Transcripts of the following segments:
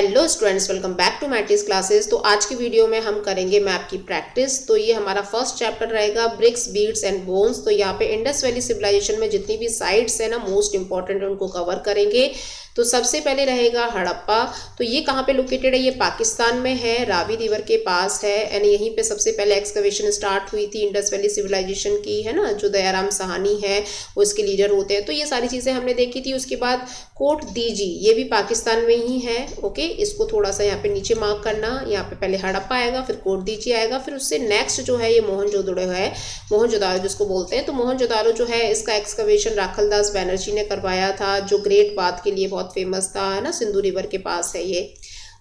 Hello students, welcome back to Mattis classes. तो आज की वीडियो में हम करेंगे मैप की प्रैक्टिस। तो ये हमारा फर्स्ट चैप्टर रहेगा ब्रिक्स, बीड्स एंड बोन्स। तो यहाँ पे इंडस वैली सिविलाइजेशन में जितनी भी साइट्स है ना मोस्ट इंपॉर्टेंट उनको कवर करेंगे। तो सबसे पहले रहेगा हड़प्पा। तो ये कहाँ पे लोकेटेड है? ये पाकिस्तान में है, रावी रिवर के पास है। एंड यहीं पे सबसे पहले एक्सकवेशन स्टार्ट हुई थी इंडस वैली सिविलाइजेशन की, है ना। जो दयाराम साहनी है वो इसके लीडर होते हैं। तो ये सारी चीज़ें हमने देखी थी। उसके बाद कोट दीजी, ये भी पाकिस्तान में ही है। ओके, इसको थोड़ा सा यहाँ पे नीचे मार्क करना। यहाँ पे पहले हड़प्पा आएगा, फिर कोट दीजी आएगा, फिर उससे नेक्स्ट जो है ये मोहनजोदड़ो है, मोहनजोदारो जिसको बोलते हैं। तो मोहनजोदारो जो है इसका एक्सकवेशन राखलदास बैनर्जी ने करवाया था, जो ग्रेट बाथ के लिए बहुत फेमस था, है ना। सिंधु रिवर के पास है ये।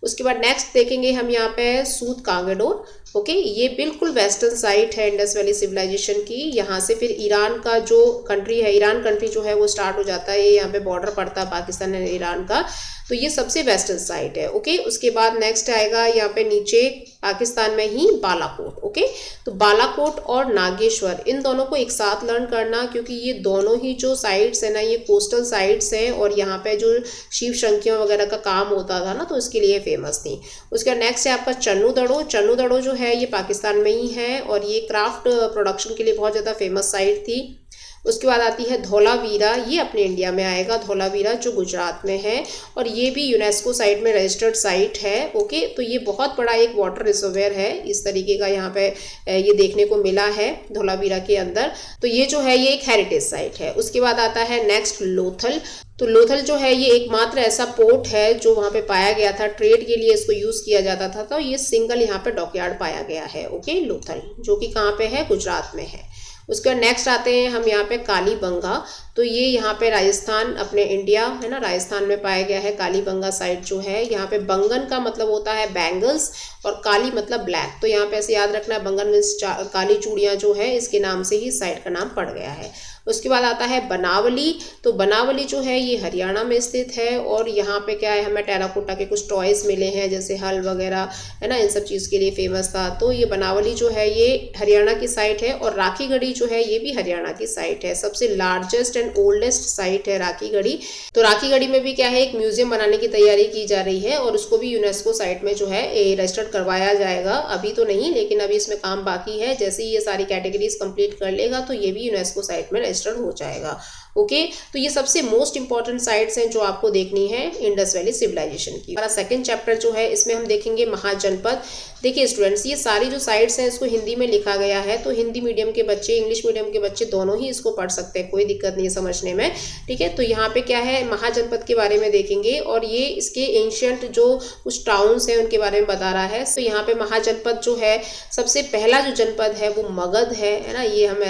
उसके बाद नेक्स्ट देखेंगे हम यहाँ पे सूत कांगडोर। ओके, ये बिल्कुल वेस्टर्न साइट है इंडस वैली सिविलाइजेशन की। यहाँ से फिर ईरान का जो कंट्री है, ईरान कंट्री जो है वो स्टार्ट हो जाता है। ये यहाँ पे बॉर्डर पड़ता है पाकिस्तान और ईरान का। तो ये सबसे वेस्टर्न साइट है। ओके, उसके बाद नेक्स्ट आएगा यहाँ पे नीचे पाकिस्तान में ही बालाकोट। ओके, तो बालाकोट और नागेश्वर इन दोनों को एक साथ लर्न करना, क्योंकि ये दोनों ही जो साइट्स है ना ये कोस्टल साइट्स हैं और यहाँ पे जो शिव शंकियों वगैरह का काम होता था ना तो इसके लिए फेमस थी। उसके बाद नेक्स्ट है आपका चन्नू दड़ो। चन्नू दड़ो जो है ये पाकिस्तान में ही है और ये क्राफ्ट प्रोडक्शन के लिए बहुत ज़्यादा फेमस साइट थी। उसके बाद आती है धौलावीरा, ये अपने इंडिया में आएगा। धौलावीरा जो गुजरात में है और ये भी यूनेस्को साइट में रजिस्टर्ड साइट है। ओके, तो ये बहुत बड़ा एक वाटर रिजर्वेयर है, इस तरीके का यहाँ पे ये देखने को मिला है धौलावीरा के अंदर। तो ये जो है ये एक हेरिटेज साइट है। उसके बाद आता है नेक्स्ट लोथल। तो लोथल जो है ये एकमात्र ऐसा पोर्ट है जो वहाँ पे पाया गया था, ट्रेड के लिए इसको यूज़ किया जाता था। तो ये सिंगल यहाँ पे डॉकयार्ड पाया गया है। ओके, लोथल जो कि कहाँ पे है? गुजरात में है। उसके बाद नेक्स्ट आते हैं हम यहाँ पे कालीबंगा। तो ये यहाँ पे राजस्थान, अपने इंडिया है ना, राजस्थान में पाया गया है। कालीबंगा साइट जो है यहाँ पे बंगन का मतलब होता है बैंगल्स और काली मतलब ब्लैक। तो यहाँ पे ऐसे याद रखना है, बंगन मीन्स काली चूड़ियाँ जो है, इसके नाम से ही साइट का नाम पड़ गया है। उसके बाद आता है बनावली। तो बनावली जो है ये हरियाणा में स्थित है और यहाँ पे क्या है, हमें टेराकोटा के कुछ टॉयज मिले हैं जैसे हल वगैरह, है ना, इन सब चीज़ के लिए फेमस था। तो ये बनावली जो है ये हरियाणा की साइट है और राखीगढ़ी जो है ये भी हरियाणा की साइट है। सबसे लार्जेस्ट एंड ओल्डेस्ट साइट है राखीगढ़ी। तो राखीगढ़ी में भी क्या है, एक म्यूजियम बनाने की तैयारी की जा रही है और उसको भी यूनेस्को साइट में जो है रजिस्टर्ड करवाया जाएगा। अभी तो नहीं, लेकिन अभी इसमें काम बाकी है। जैसे ही ये सारी कैटेगरीज कंप्लीट कर लेगा तो ये भी यूनेस्को साइट में रजिस्टर्ड हो जाएगा। ओके, तो ये सबसे मोस्ट इंपॉर्टेंट साइट्स हैं जो आपको देखनी है इंडस वैली सिविलाइजेशन की। हमारा सेकंड चैप्टर जो है इसमें हम देखेंगे महाजनपद। देखिए स्टूडेंट्स, ये सारी जो साइट्स हैं इसको हिंदी में लिखा गया है, तो हिंदी मीडियम के बच्चे, इंग्लिश मीडियम के बच्चे दोनों ही इसको पढ़ सकते हैं, कोई दिक्कत नहीं है समझने में। ठीक है, तो यहाँ पे क्या है, महाजनपद के बारे में देखेंगे और ये इसके एंशियंट जो कुछ टाउन्स हैं उनके बारे में बता रहा है। तो यहाँ पे महाजनपद जो है, सबसे पहला जो जनपद है वो मगध है ना। ये हम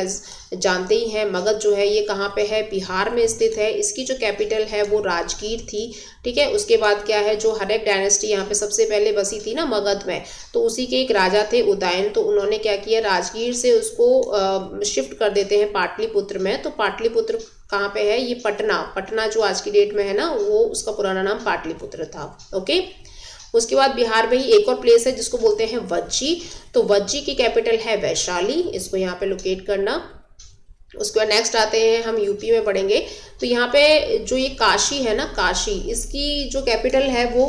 जानते ही हैं, मगध जो है ये कहाँ पे है? बिहार में स्थित है। इसकी जो कैपिटल है वो राजगीर थी। ठीक है, उसके बाद क्या है, जो हड़प्पा डायनेस्टी यहाँ पे सबसे पहले बसी थी ना मगध में, तो उसी के एक राजा थे उदयन। तो उन्होंने क्या किया, राजगीर से उसको शिफ्ट कर देते हैं पाटलिपुत्र में। तो पाटलिपुत्र कहाँ पे है? ये पटना, पटना जो आज की डेट में है ना, वो उसका पुराना नाम पाटलिपुत्र था। ओके, उसके बाद बिहार में ही एक और प्लेस है जिसको बोलते हैं वज्जी। तो वज्जी की कैपिटल है वैशाली, इसको यहाँ पे लोकेट करना। उसके बाद नेक्स्ट आते हैं हम यूपी में पढ़ेंगे। तो यहाँ पे जो ये काशी है ना, काशी, इसकी जो कैपिटल है वो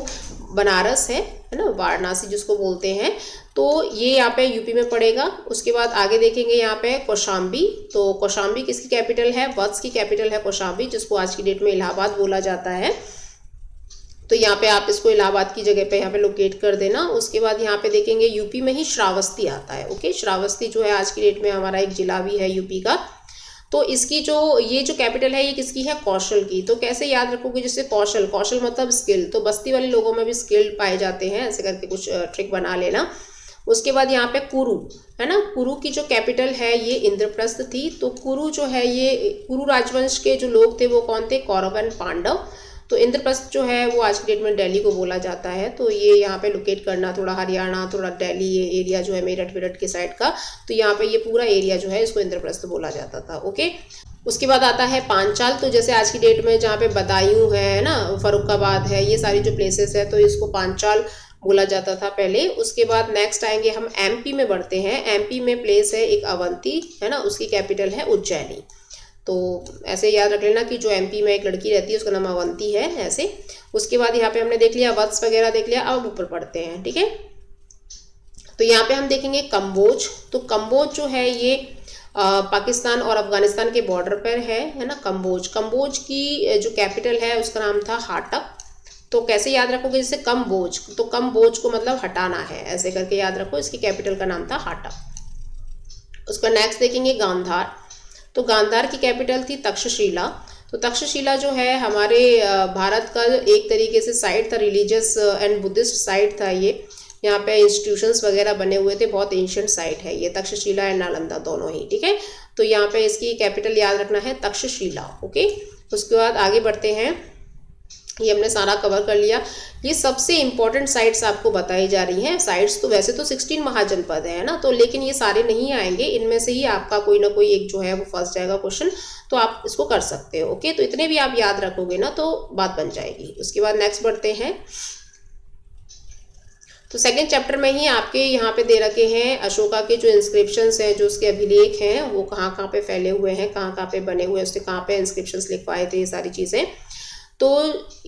बनारस है ना, वाराणसी जिसको बोलते हैं। तो ये यहाँ पे यूपी में पड़ेगा। उसके बाद आगे देखेंगे यहाँ पे कौशाम्बी। तो कौशाम्बी किसकी कैपिटल है? वत्स की कैपिटल है कौशाम्बी, जिसको आज की डेट में इलाहाबाद बोला जाता है। तो यहाँ पे आप इसको इलाहाबाद की जगह पे यहाँ पे लोकेट कर देना। उसके बाद यहाँ पे देखेंगे यूपी में ही श्रावस्ती आता है। ओके, श्रावस्ती जो है आज की डेट में हमारा एक जिला भी है यूपी का। तो इसकी जो ये जो कैपिटल है ये किसकी है? कौशल की। तो कैसे याद रखोगे? जैसे कौशल, कौशल मतलब स्किल, तो बस्ती वाले लोगों में भी स्किल्ड पाए जाते हैं, ऐसे करके कुछ ट्रिक बना लेना। उसके बाद यहाँ पे कुरु है ना, कुरु की जो कैपिटल है ये इंद्रप्रस्थ थी। तो कुरु जो है, ये कुरु राजवंश के जो लोग थे वो कौन थे? कौरव एंड पांडव। तो इंद्रप्रस्थ जो है वो आज की डेट में दिल्ली को बोला जाता है। तो ये यहाँ पे लोकेट करना, थोड़ा हरियाणा, थोड़ा दिल्ली, ये एरिया जो है मेरठ वेरठ के साइड का। तो यहाँ पे ये पूरा एरिया जो है इसको इंद्रप्रस्थ बोला जाता था। ओके, उसके बाद आता है पांचाल। तो जैसे आज की डेट में जहाँ पे बदायूं है ना, फरुखाबाद है, ये सारी जो प्लेसेस है तो इसको पांचाल बोला जाता था पहले। उसके बाद नेक्स्ट आएंगे हम एमपी में बढ़ते हैं। एमपी में प्लेस है एक अवंती, है ना, उसकी कैपिटल है उज्जैनी। तो ऐसे याद रख लेना कि जो MP में एक लड़की रहती है उसका नाम अवंती है, ऐसे। उसके बाद यहाँ पे हमने देख लिया वत्स वगैरह देख लिया। अब ऊपर पढ़ते हैं, ठीक है। तो यहाँ पे हम देखेंगे कंबोज। तो कंबोज जो है ये पाकिस्तान और अफगानिस्तान के बॉर्डर पर है ना। कंबोज, कंबोज की जो कैपिटल है उसका नाम था हाटक। तो कैसे याद रखोगे, जैसे कम बोझ, तो कम बोझ को मतलब हटाना है, ऐसे करके याद रखो। इसकी कैपिटल का नाम था हाटक। उसका नेक्स्ट देखेंगे गांधार। तो गांधार की कैपिटल थी तक्षशिला। तो तक्षशिला जो है हमारे भारत का एक तरीके से साइट था, रिलीजियस एंड बुद्धिस्ट साइट था ये। यहाँ पे इंस्टीट्यूशंस वगैरह बने हुए थे, बहुत एंशियंट साइट है ये, तक्षशिला एंड नालंदा दोनों ही, ठीक है। तो यहाँ पे इसकी कैपिटल याद रखना है तक्षशिला, ओके। उसके बाद आगे बढ़ते हैं। ये हमने सारा कवर कर लिया। ये सबसे इंपॉर्टेंट साइट्स आपको बताई जा रही हैं। साइट्स तो वैसे तो 16 महाजनपद है ना, तो लेकिन ये सारे नहीं आएंगे, इनमें से ही आपका कोई ना कोई एक जो है वो फंस जाएगा क्वेश्चन, तो आप इसको कर सकते हो, ओके। तो इतने भी आप याद रखोगे ना तो बात बन जाएगी। उसके बाद नेक्स्ट बढ़ते हैं। तो सेकेंड चैप्टर में ही आपके यहाँ पे दे रखे हैं अशोका के जो इंस्क्रिप्शंस हैं, जो उसके अभिलेख हैं, वो कहाँ कहाँ पे फैले हुए हैं, कहाँ कहाँ पे बने हुए हैं, उसने कहाँ पे इंस्क्रिप्शंस लिखवाए थे, ये सारी चीज़ें। तो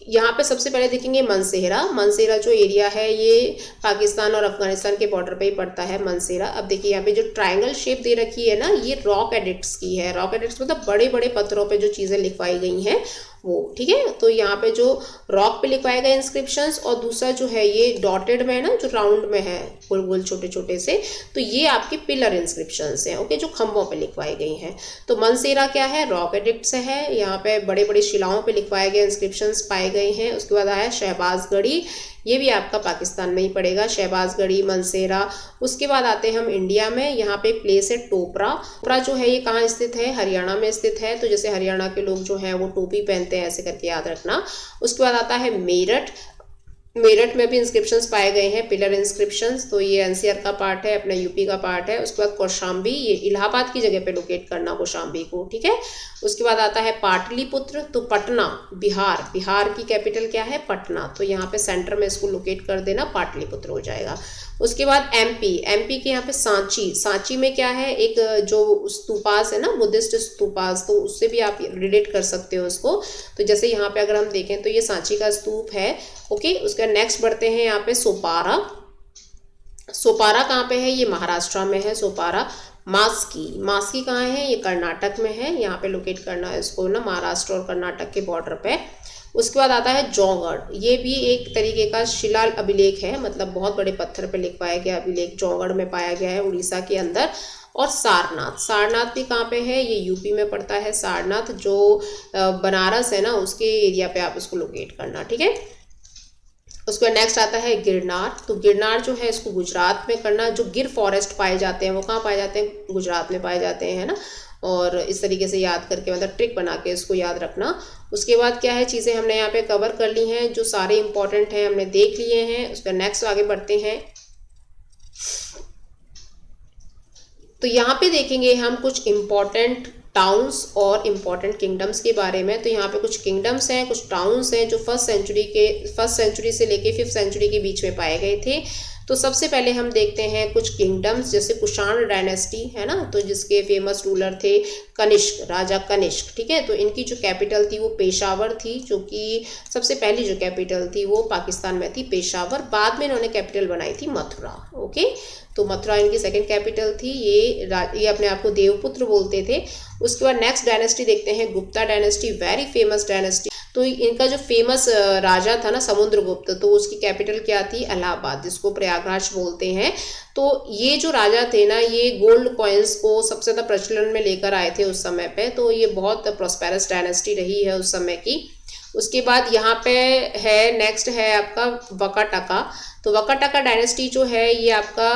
यहाँ पे सबसे पहले देखेंगे मनसेहरा। मनसेहरा जो एरिया है ये पाकिस्तान और अफगानिस्तान के बॉर्डर पे ही पड़ता है, मनसेहरा। अब देखिए यहाँ पे जो ट्रायंगल शेप दे रखी है ना, ये रॉक एडिक्ट्स की है। रॉक एडिक्ट्स मतलब बड़े बड़े पत्थरों पे जो चीज़ें लिखवाई गई हैं वो, ठीक है। तो यहाँ पे जो रॉक पे लिखवाए गए इंस्क्रिप्शंस, और दूसरा जो है ये डॉटेड में है ना, जो राउंड में है गोल गोल छोटे छोटे से, तो ये आपके पिलर इंस्क्रिप्शंस हैं, ओके, जो खंभों पे लिखवाई गई हैं। तो मनसेहरा क्या है, रॉक एडिक्ट्स है। यहाँ पे बड़े बड़े शिलाओं पे लिखवाए गए इंस्क्रिप्शंस पाए गए हैं। उसके बाद आया शहबाजगढ़ी, ये भी आपका पाकिस्तान में ही पड़ेगा, शहबाजगढ़ी, मनसेहरा। उसके बाद आते हैं हम इंडिया में। यहाँ पे प्लेस है टोपरा। टोपरा जो है ये कहाँ स्थित है, हरियाणा में स्थित है। तो जैसे हरियाणा के लोग जो हैं वो टोपी पहनते हैं, ऐसे करके याद रखना। उसके बाद आता है मेरठ। मेरठ में भी इंस्क्रिप्शंस पाए गए हैं, पिलर इंस्क्रिप्शंस। तो ये NCR का पार्ट है, अपना UP का पार्ट है। उसके बाद कौशाम्बी, ये इलाहाबाद की जगह पे लोकेट करना कौशाम्बी को, ठीक है। उसके बाद आता है पाटलिपुत्र। तो पटना, बिहार, बिहार की कैपिटल क्या है, पटना। तो यहाँ पे सेंटर में इसको लोकेट कर देना, पाटलिपुत्र हो जाएगा। उसके बाद MP के यहाँ पे सांची। सांची में क्या है, एक जो स्तूपास है ना, बुद्धिस्ट स्तूपास, तो उससे भी आप रिलेट कर सकते हो उसको। तो जैसे यहाँ पे अगर हम देखें तो ये सांची का स्तूप है, ओके। उसका नेक्स्ट बढ़ते हैं यहाँ पे सोपारा। सोपारा कहाँ पे है, ये महाराष्ट्र में है सोपारा। मास्की, मास्की कहाँ है, ये कर्नाटक में है। यहाँ पे लोकेट करना है इसको ना, महाराष्ट्र और कर्नाटक के बॉर्डर पे। उसके बाद आता है जौगढ़। ये भी एक तरीके का शिला अभिलेख है, मतलब बहुत बड़े पत्थर पे लिखवाया गया अभिलेख, जौगढ़ में पाया गया है, उड़ीसा के अंदर। और सारनाथ, सारनाथ भी कहाँ पे है, ये UP में पड़ता है सारनाथ, जो बनारस है ना उसके एरिया पे आप इसको लोकेट करना, ठीक है। उसके बाद नेक्स्ट आता है गिरनार। तो गिरनार जो है इसको गुजरात में करना। जो गिर फॉरेस्ट पाए जाते हैं वो कहाँ पाए जाते हैं, गुजरात में पाए जाते हैं, है ना। और इस तरीके से याद करके, मतलब ट्रिक बना के इसको याद रखना। उसके बाद क्या है, चीज़ें हमने यहाँ पे कवर कर ली हैं, जो सारे इंपॉर्टेंट हैं हमने देख लिए हैं। उसका नेक्स्ट आगे बढ़ते हैं। तो यहाँ पे देखेंगे हम कुछ इम्पॉर्टेंट टाउन्स और इम्पॉर्टेंट किंगडम्स के बारे में। तो यहाँ पे कुछ किंगडम्स हैं, कुछ टाउन्स हैं, जो फर्स्ट सेंचुरी से लेके 5th सेंचुरी के बीच में पाए गए थे। तो सबसे पहले हम देखते हैं कुछ किंगडम्स, जैसे कुषाण डायनेस्टी है ना, तो जिसके फेमस रूलर थे कनिष्क, राजा कनिष्क, ठीक है। तो इनकी जो कैपिटल थी वो पेशावर थी, जो कि सबसे पहली जो कैपिटल थी वो पाकिस्तान में थी, पेशावर। बाद में इन्होंने कैपिटल बनाई थी मथुरा, ओके। तो मथुरा इनकी सेकंड कैपिटल थी। ये अपने आप को देवपुत्र बोलते थे। उसके बाद नेक्स्ट डायनेस्टी देखते हैं, Gupta dynasty, very famous dynasty. तो इनका जो फेमस राजा था ना समुद्रगुप्त, तो उसकी कैपिटल क्या थी, इलाहाबाद, जिसको प्रयागराज बोलते हैं। तो ये जो राजा थे ना, ये गोल्ड कॉइन्स को सबसे ज़्यादा प्रचलन में लेकर आए थे उस समय पे। तो ये बहुत प्रॉस्पेरस डायनेस्टी रही है उस समय की। उसके बाद यहाँ पे है, नेक्स्ट है आपका वकाटका। तो वकाटका डायनेस्टी जो है ये आपका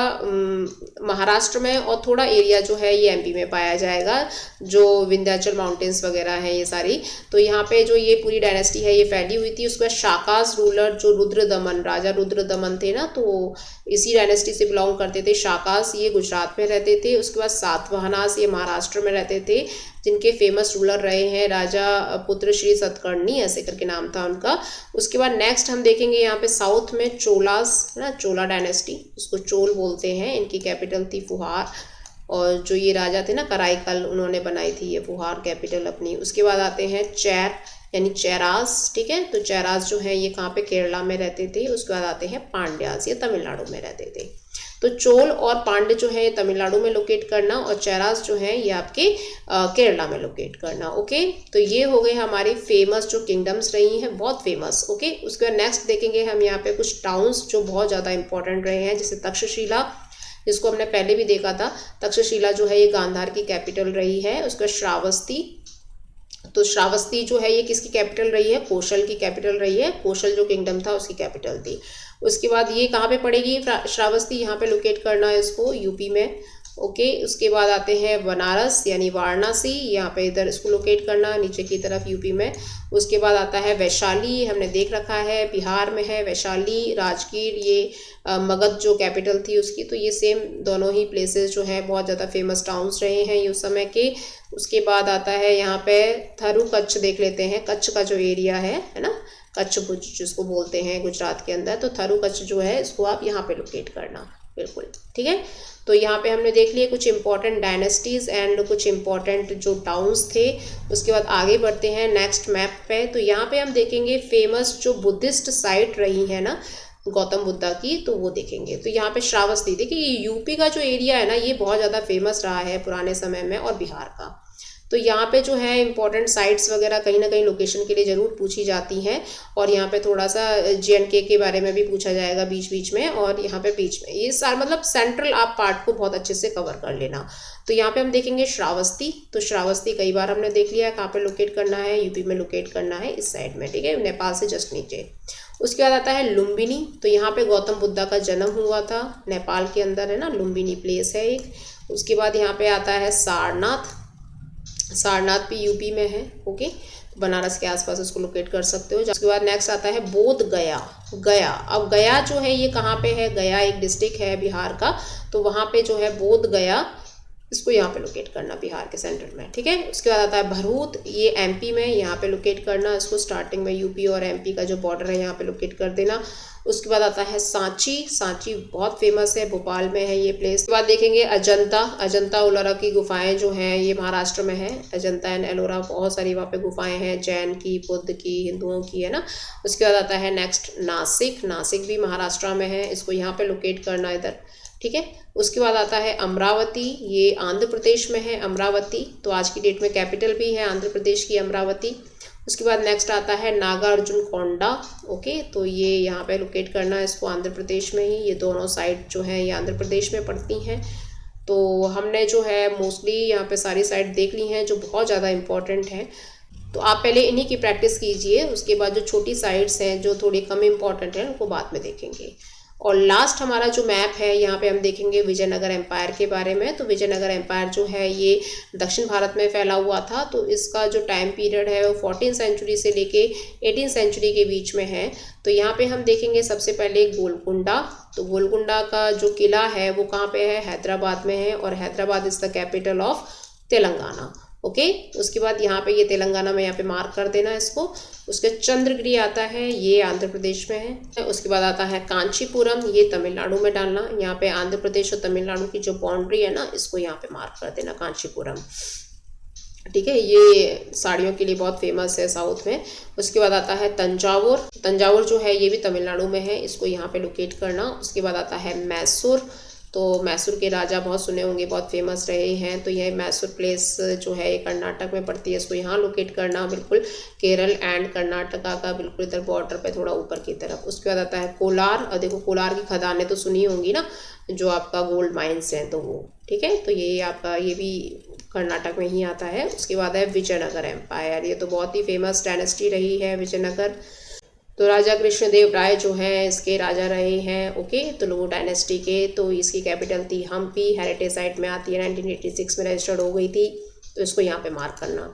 महाराष्ट्र में, और थोड़ा एरिया जो है ये MP में पाया जाएगा, जो विंध्याचल माउंटेन्स वगैरह हैं ये सारी। तो यहाँ पे जो ये पूरी डायनेस्टी है ये फैली हुई थी। उसके बाद शाकास रूलर, जो रुद्रदमन, राजा रुद्रदमन थे ना, तो इसी डायनेस्टी से बिलोंग करते थे। शाकास ये गुजरात में रहते थे। उसके बाद सातवाहनास, ये महाराष्ट्र में रहते थे, जिनके फेमस रूलर रहे हैं राजा पुत्र श्री सतकर्णी, ऐसे करके नाम था उनका। उसके बाद नेक्स्ट हम देखेंगे यहाँ पे साउथ में चोलास है ना, चोला डायनेस्टी, उसको चोल बोलते हैं। इनकी कैपिटल थी फुहार। और जो ये राजा थे ना कराईकल, उन्होंने बनाई थी ये फुहार कैपिटल अपनी। उसके बाद आते हैं चैर यानी चेरास, ठीक है। तो चेरास जो है ये कहाँ पे, केरला में रहते थे। उसके बाद आते हैं पांड्यास, ये तमिलनाडु में रहते थे। तो चोल और पांड्य जो है तमिलनाडु में लोकेट करना, और चेरास जो है ये आपके केरला में लोकेट करना। ओके, तो ये हो गए हमारी फेमस जो किंगडम्स रही हैं, बहुत फेमस। ओके, उसके बाद नेक्स्ट देखेंगे हम यहाँ पे कुछ टाउन्स जो बहुत ज़्यादा इंपॉर्टेंट रहे हैं, जैसे तक्षशिला, जिसको हमने पहले भी देखा था। तक्षशिला जो है ये गांधार की कैपिटल रही है। उसके बाद श्रावस्ती, तो श्रावस्ती जो है ये किसकी कैपिटल रही है, कौशल की कैपिटल रही है। कौशल जो किंगडम था उसकी कैपिटल थी। उसके बाद ये कहाँ पे पड़ेगी श्रावस्ती, यहाँ पे लोकेट करना है इसको, यूपी में। ओके, उसके बाद आते हैं बनारस यानी वाराणसी, यहाँ पे इधर इसको लोकेट करना नीचे की तरफ यूपी में। उसके बाद आता है वैशाली, हमने देख रखा है बिहार में है वैशाली। राजगीर ये मगध जो कैपिटल थी उसकी। तो ये सेम दोनों ही प्लेसेस जो है बहुत ज़्यादा फेमस टाउन्स रहे हैं ये उस समय के। उसके बाद आता है यहाँ पे थरू कच्छ, देख लेते हैं कच्छ का जो एरिया है ना, कच्छ भुज जिसको बोलते हैं गुजरात के अंदर। तो थरू कच्छ जो है इसको आप यहाँ पे लोकेट करना, बिल्कुल ठीक है। तो यहाँ पे हमने देख लिए कुछ इंपॉर्टेंट डायनेस्टीज एंड कुछ इंपॉर्टेंट जो टाउन्स थे। उसके बाद आगे बढ़ते हैं नेक्स्ट मैप पे। तो यहाँ पे हम देखेंगे फेमस जो बुद्धिस्ट साइट रही है ना गौतम बुद्धा की, तो वो देखेंगे। तो यहाँ पे श्रावस्ती, देखिए ये यूपी का जो एरिया है ना ये बहुत ज़्यादा फेमस रहा है पुराने समय में, और बिहार का। तो यहाँ पे जो है इंपॉर्टेंट साइट्स वगैरह कहीं ना कहीं लोकेशन के लिए ज़रूर पूछी जाती हैं। और यहाँ पे थोड़ा सा JNK के बारे में भी पूछा जाएगा बीच बीच में, और यहाँ पे बीच में ये सारा मतलब सेंट्रल आप पार्ट को बहुत अच्छे से कवर कर लेना। तो यहाँ पे हम देखेंगे श्रावस्ती। तो श्रावस्ती कई बार हमने देख लिया है कहाँ पे लोकेट करना है, यूपी में लोकेट करना है इस साइड में, ठीक है, नेपाल से जस्ट नीचे। उसके बाद आता है लुम्बिनी। तो यहाँ पे गौतम बुद्धा का जन्म हुआ था, नेपाल के अंदर है ना, लुम्बिनी प्लेस है एक। उसके बाद यहाँ पे आता है सारनाथ। सारनाथ भी यूपी में है। ओके, बनारस के आसपास इसको लोकेट कर सकते हो। उसके बाद नेक्स्ट आता है बोध गया। गया, अब गया जो है ये कहाँ पे है, गया एक डिस्ट्रिक्ट है बिहार का। तो वहाँ पे जो है बोध गया, इसको यहाँ पे लोकेट करना बिहार के सेंटर में, ठीक है। उसके बाद आता है भरूच, ये MP में, यहाँ पे लोकेट करना इसको। स्टार्टिंग में यूपी और MP का जो बॉर्डर है यहाँ पे लोकेट कर देना। उसके बाद आता है सांची। सांची बहुत फेमस है, भोपाल में है ये प्लेस। उसके बाद देखेंगे अजंता। अजंता एलोरा की गुफाएं जो हैं ये महाराष्ट्र में है। अजंता एंड एलोरा बहुत सारी वहाँ पे गुफाएं हैं, जैन की, बुद्ध की, हिंदुओं की, है ना। उसके बाद आता है नेक्स्ट नासिक। नासिक भी महाराष्ट्र में है, इसको यहाँ पे लोकेट करना इधर, ठीक है। उसके बाद आता है अमरावती, ये आंध्र प्रदेश में है अमरावती। तो आज की डेट में कैपिटल भी है आंध्र प्रदेश की अमरावती। उसके बाद नेक्स्ट आता है नागार्जुन कोंडा। ओके, तो ये यहाँ पे लोकेट करना है इसको आंध्र प्रदेश में ही। ये दोनों साइड जो है ये आंध्र प्रदेश में पड़ती हैं। तो हमने जो है मोस्टली यहाँ पे सारी साइड देख ली हैं जो बहुत ज़्यादा इम्पॉर्टेंट हैं। तो आप पहले इन्हीं की प्रैक्टिस कीजिए, उसके बाद जो छोटी साइड्स हैं जो थोड़ी कम इम्पॉर्टेंट हैं उनको बाद में देखेंगे। और लास्ट हमारा जो मैप है यहाँ पे हम देखेंगे विजयनगर एम्पायर के बारे में। तो विजयनगर एम्पायर जो है ये दक्षिण भारत में फैला हुआ था। तो इसका जो टाइम पीरियड है वो 14th सेंचुरी से लेके 18th सेंचुरी के बीच में है। तो यहाँ पे हम देखेंगे सबसे पहले गोलकुंडा। तो गोलकुंडा का जो किला है वो कहाँ पे है, हैदराबाद में है, और Hyderabad is the capital of Telangana. Okay, उसके बाद यहाँ पे ये तेलंगाना में यहाँ पे मार्क कर देना इसको। उसके चंद्रगिरी आता है, ये आंध्र प्रदेश में है। उसके बाद आता है कांचीपुरम, ये तमिलनाडु में डालना। यहाँ पे आंध्र प्रदेश और तमिलनाडु की जो बाउंड्री है ना इसको यहाँ पे मार्क कर देना, कांचीपुरम, ठीक है। ये साड़ियों के लिए बहुत फेमस है साउथ में। उसके बाद आता है तंजावुर। तंजावुर जो है ये भी तमिलनाडु में है, इसको यहाँ पे लोकेट करना। उसके बाद आता है मैसूर। तो मैसूर के राजा बहुत सुने होंगे, बहुत फेमस रहे हैं। तो यह मैसूर प्लेस जो है ये कर्नाटक में पड़ती है, इसको यहाँ लोकेट करना, बिल्कुल केरल एंड कर्नाटका का बिल्कुल इधर बॉर्डर पे थोड़ा ऊपर की तरफ। उसके बाद आता है कोलार। और देखो कोलार की खदानें तो सुनी होंगी ना, जो आपका गोल्ड माइंस हैं, तो वो ठीक है। तो ये आपका ये भी कर्नाटक में ही आता है। उसके बाद है विजयनगर एम्पायर, ये तो बहुत ही फेमस डायनेस्टी रही है विजयनगर। तो राजा कृष्णदेव राय जो हैं इसके राजा रहे हैं। ओके, तो लुओ डायनेस्टी के। तो इसकी कैपिटल थी हम्पी, हेरिटेज साइट में आती है, 1986 में रजिस्टर्ड हो गई थी। तो इसको यहाँ पे मार्क करना।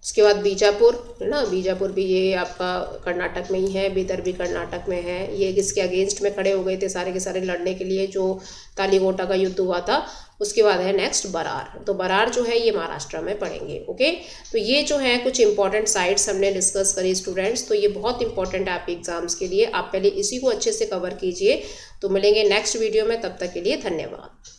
उसके बाद बीजापुर है ना, बीजापुर भी ये आपका कर्नाटक में ही है, बीदर भी कर्नाटक में है। ये किसके अगेंस्ट में खड़े हो गए थे सारे के सारे लड़ने के लिए, जो तालीगोटा का युद्ध हुआ था। उसके बाद है नेक्स्ट बरार। तो बरार जो है ये महाराष्ट्र में पड़ेंगे। ओके, तो ये जो है कुछ इंपॉर्टेंट साइट्स हमने डिस्कस करी स्टूडेंट्स। तो ये बहुत इंपॉर्टेंट है आपके एग्जाम्स के लिए, आप पहले इसी को अच्छे से कवर कीजिए। तो मिलेंगे नेक्स्ट वीडियो में, तब तक के लिए धन्यवाद।